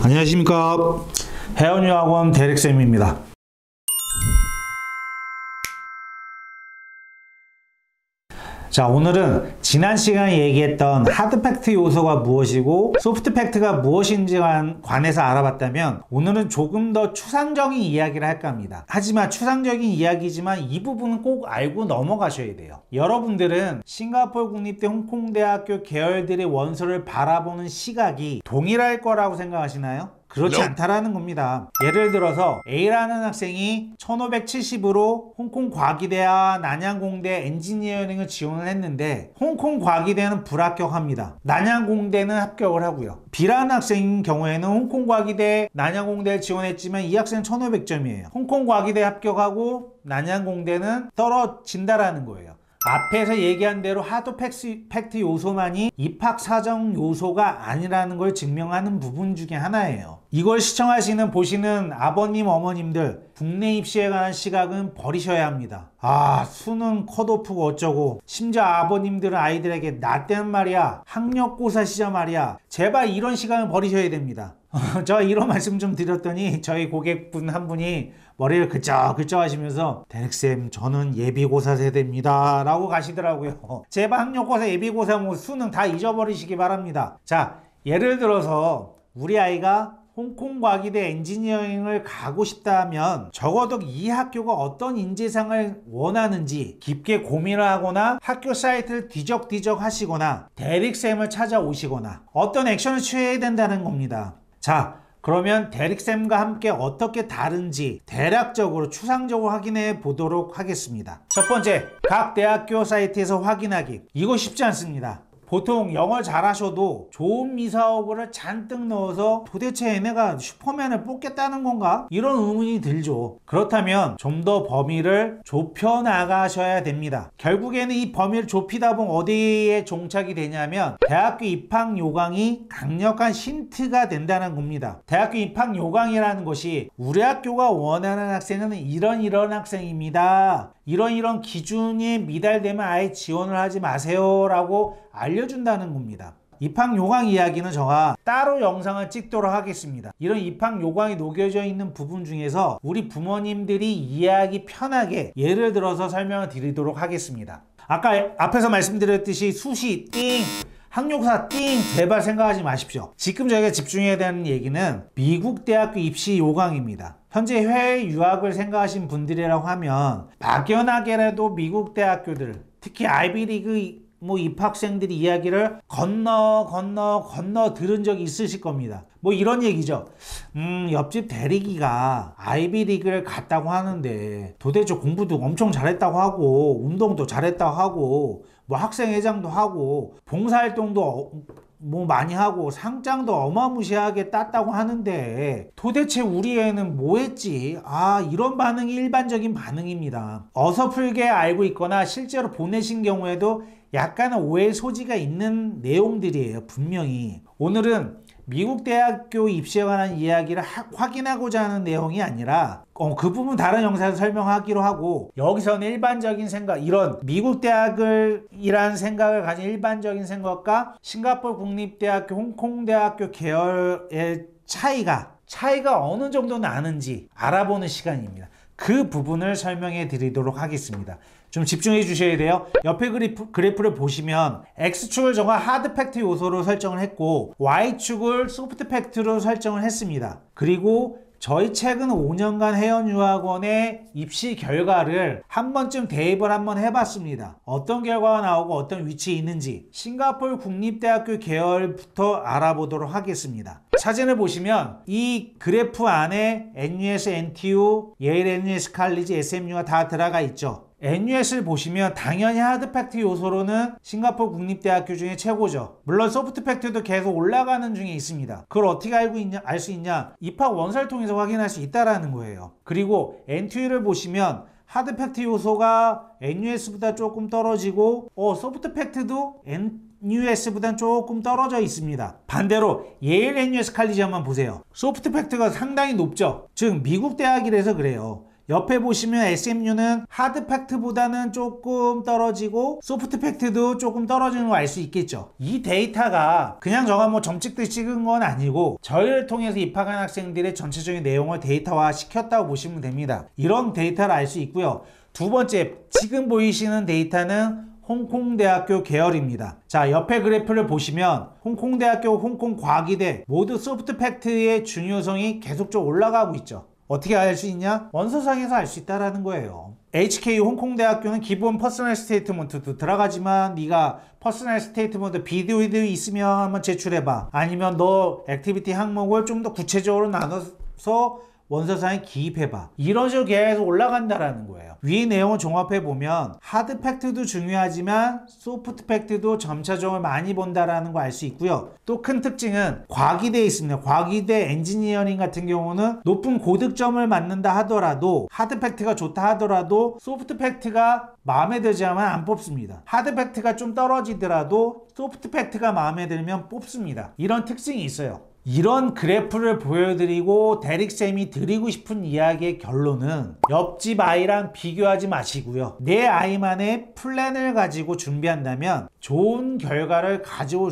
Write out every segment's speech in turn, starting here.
안녕하십니까. 해운유학원 대릭쌤입니다. 자, 오늘은 지난 시간에 얘기했던 하드팩트 요소가 무엇이고 소프트팩트가 무엇인지에 관해서 알아봤다면, 오늘은 조금 더 추상적인 이야기를 할까 합니다. 하지만 추상적인 이야기지만 이 부분은 꼭 알고 넘어가셔야 돼요. 여러분들은 싱가포르 국립대, 홍콩대학교 계열들의 원서를 바라보는 시각이 동일할 거라고 생각하시나요? 그렇지 않다라는 겁니다. 예를 들어서 A라는 학생이 1570으로 홍콩과기대와 난양공대 엔지니어링을 지원을 했는데 홍콩과기대는 불합격합니다. 난양공대는 합격을 하고요. B라는 학생인 경우에는 홍콩과기대, 난양공대를 지원했지만 이 학생은 1500점이에요. 홍콩과기대 합격하고 난양공대는 떨어진다라는 거예요. 앞에서 얘기한 대로 하드팩트 요소만이 입학 사정 요소가 아니라는 걸 증명하는 부분 중에 하나예요. 이걸 보시는 아버님, 어머님들, 국내 입시에 관한 시각은 버리셔야 합니다. 수능 컷오프가 어쩌고, 심지어 아버님들은 아이들에게 나 때는 말이야, 학력고사 시절 말이야, 제발 이런 시각을 버리셔야 됩니다. 제가 이런 말씀 좀 드렸더니 저희 고객분 한 분이 머리를 그쩍그쩍 하시면서 대릭쌤, 저는 예비고사 세대입니다 라고 가시더라고요. 제발 학력고사, 예비고사, 수능 다 잊어버리시기 바랍니다. 자, 예를 들어서 우리 아이가 홍콩과기대 엔지니어링을 가고 싶다면 적어도 이 학교가 어떤 인재상을 원하는지 깊게 고민을 하거나 학교 사이트를 뒤적뒤적 하시거나 대릭쌤을 찾아오시거나 어떤 액션을 취해야 된다는 겁니다. 자, 그러면 대릭쌤과 함께 어떻게 다른지 대략적으로 추상적으로 확인해 보도록 하겠습니다. 첫 번째, 각 대학교 사이트에서 확인하기. 이거 쉽지 않습니다. 보통 영어 잘하셔도 좋은 미사오브를 잔뜩 넣어서 도대체 얘네가 슈퍼맨을 뽑겠다는 건가? 이런 의문이 들죠. 그렇다면 좀 더 범위를 좁혀 나가셔야 됩니다. 결국에는 이 범위를 좁히다 보면 어디에 종착이 되냐면 대학교 입학 요강이 강력한 힌트가 된다는 겁니다. 대학교 입학 요강이라는 것이 우리 학교가 원하는 학생은 이런 학생입니다. 이런 기준이 미달되면 아예 지원을 하지 마세요 라고 알려준다는 겁니다. 입학 요강 이야기는 제가 따로 영상을 찍도록 하겠습니다. 이런 입학 요강이 녹여져 있는 부분 중에서 우리 부모님들이 이해하기 편하게 예를 들어서 설명을 드리도록 하겠습니다. 아까 앞에서 말씀드렸듯이 수시 띵, 학력고사 띵, 제발 생각하지 마십시오. 지금 저희가 집중해야 되는 얘기는 미국 대학교 입시 요강입니다. 현재 해외 유학을 생각하신 분들이라고 하면 막연하게라도 미국 대학교들, 특히 아이비리그 입학생들이 이야기를 건너 들은 적이 있으실 겁니다. 이런 얘기죠. 옆집 대리기가 아이비리그를 갔다고 하는데 도대체 공부도 엄청 잘했다고 하고 운동도 잘했다고 하고 학생회장도 하고 봉사활동도 많이 하고 상장도 어마무시하게 땄다고 하는데 도대체 우리 애는 뭐 했지? 이런 반응이 일반적인 반응입니다. 어설프게 알고 있거나 실제로 보내신 경우에도 약간의 오해 소지가 있는 내용들이에요. 분명히 오늘은 미국 대학교 입시에 관한 이야기를 확인하고자 하는 내용이 아니라 그 부분 다른 영상에서 설명하기로 하고, 여기서는 일반적인 생각, 이런 미국 대학이라는 생각을 가진 일반적인 생각과 싱가포르 국립대학교, 홍콩대학교 계열의 차이가 어느 정도 나는지 알아보는 시간입니다. 그 부분을 설명해 드리도록 하겠습니다. 좀 집중해 주셔야 돼요. 옆에 그래프를 보시면 X축을 제가 하드팩트 요소로 설정을 했고 Y축을 소프트팩트로 설정을 했습니다. 그리고 저희 최근 5년간 해운유학원의 입시 결과를 한 번쯤 대입을 한번 해봤습니다. 어떤 결과가 나오고 어떤 위치에 있는지 싱가포르 국립대학교 계열부터 알아보도록 하겠습니다. 사진을 보시면 이 그래프 안에 NUS, NTU, 예일 NUS 칼리지, SMU가 다 들어가 있죠. NUS를 보시면 당연히 하드팩트 요소로는 싱가포르 국립대학교 중에 최고죠. 물론 소프트팩트도 계속 올라가는 중에 있습니다. 그걸 어떻게 알 수 있냐? 입학 원서를 통해서 확인할 수 있다는 거예요. 그리고 NTU를 보시면 하드팩트 요소가 NUS보다 조금 떨어지고 소프트팩트도 NUS보다 조금 떨어져 있습니다. 반대로 예일 NUS 칼리지 한번 보세요. 소프트팩트가 상당히 높죠. 즉 미국 대학이라서 그래요. 옆에 보시면 SMU는 하드 팩트보다는 조금 떨어지고 소프트 팩트도 조금 떨어지는 거 알 수 있겠죠. 이 데이터가 그냥 저가 뭐 점찍듯이 찍은 건 아니고 저희를 통해서 입학한 학생들의 전체적인 내용을 데이터화 시켰다고 보시면 됩니다. 이런 데이터를 알 수 있고요. 두 번째, 지금 보이시는 데이터는 홍콩대학교 계열입니다. 자, 옆에 그래프를 보시면 홍콩대학교, 홍콩과기대 모두 소프트 팩트의 중요성이 계속적으로 올라가고 있죠. 어떻게 알 수 있냐? 원서상에서 알 수 있다는 거예요. HKU 홍콩대학교는 기본 퍼스널 스테이트먼트도 들어가지만 네가 퍼스널 스테이트먼트 비디오도 있으면 한번 제출해봐. 아니면 너 액티비티 항목을 좀 더 구체적으로 나눠서 원서상에 기입해봐. 이런 식으로 계속 올라간다라는 거예요. 위 내용을 종합해보면 하드 팩트도 중요하지만 소프트 팩트도 점차적으로 많이 본다라는 거 알 수 있고요. 또 큰 특징은 과기대에 있습니다. 과기대 엔지니어링 같은 경우는 높은 고득점을 맞는다 하더라도 하드 팩트가 좋다 하더라도 소프트 팩트가 마음에 들지 않으면 안 뽑습니다. 하드 팩트가 좀 떨어지더라도 소프트 팩트가 마음에 들면 뽑습니다. 이런 특징이 있어요. 이런 그래프를 보여드리고 대릭쌤이 드리고 싶은 이야기의 결론은 옆집 아이랑 비교하지 마시고요. 내 아이만의 플랜을 가지고 준비한다면 좋은 결과를 가지고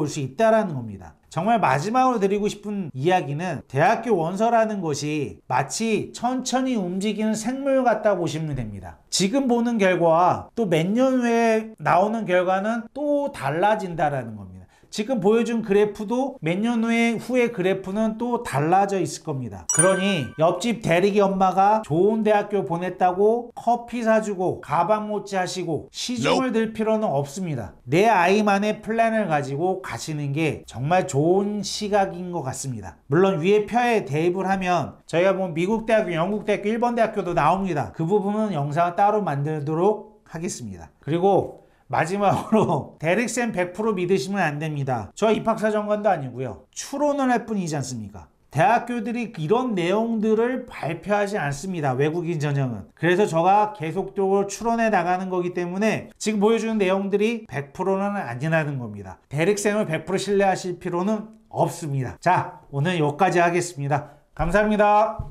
올 수 있다는 겁니다. 정말 마지막으로 드리고 싶은 이야기는 대학교 원서라는 것이 마치 천천히 움직이는 생물 같다 보시면 됩니다. 지금 보는 결과와 또 몇 년 후에 나오는 결과는 또 달라진다는 겁니다. 지금 보여준 그래프도 몇 년 후의 그래프는 또 달라져 있을 겁니다. 그러니 옆집 대리기 엄마가 좋은 대학교 보냈다고 커피 사주고 가방 모찌 하시고 시중을 들 필요는 없습니다. 내 아이만의 플랜을 가지고 가시는 게 정말 좋은 시각인 것 같습니다. 물론 위에 표에 대입을 하면 저희가 뭐 미국 대학교, 영국 대학교, 일본 대학교도 나옵니다. 그 부분은 영상을 따로 만들도록 하겠습니다. 그리고 마지막으로 대릭쌤 100% 믿으시면 안 됩니다. 저 입학사정관도 아니고요. 추론을 할 뿐이지 않습니까? 대학교들이 이런 내용들을 발표하지 않습니다. 외국인 전형은. 그래서 저가 계속적으로 추론해 나가는 거기 때문에 지금 보여주는 내용들이 100%는 아니라는 겁니다. 대릭쌤을 100% 신뢰하실 필요는 없습니다. 자, 오늘 여기까지 하겠습니다. 감사합니다.